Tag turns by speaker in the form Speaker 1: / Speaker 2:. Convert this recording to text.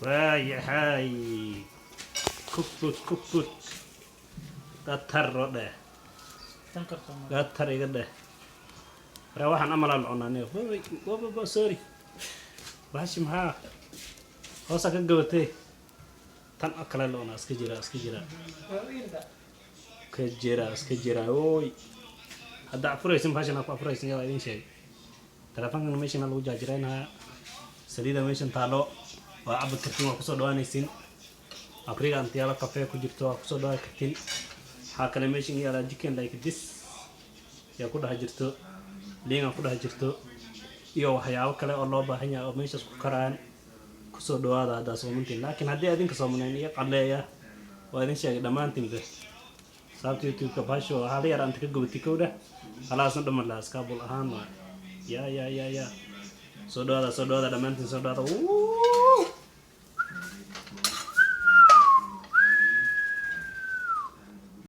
Speaker 1: waayahay kukut gatar oo dheh gatar iga dheh bara waxaan amalaa la cunaanay baba sorry bahashi maxaa hoosa ka gabatay tan kale la cunaa iska jira ooy hadda afuraysan bahashan ku afuraysan yaa idin sheegay telefoonkan meeshan lagu jaajiraynayaa saliida meeshan taalo waa cabbi kartiin waa kusoo dhawaanaysiin afriga antiyaala kafee ku jirto waa kusoo dhawaan kartiin waxaa kale meeshan yaala chicken like this yaa ku dhex jirto liin ku dhex jirto iyo waxyaabo kale oo loo baahan yahay oo meeshaas ku karaan kusoo dhawaada hadda soomantiin laakiin haddii adinka soomaaliyeed iyo qaleeya waa idin sheegay dhammaantiinba sababta youtube-ka bahasho waxaa la yar anta ka gubati kowdha halaasna dhamar lahaa iskaabul ahaan waa ya soo dhawaada dhammaantiin soo dhawaada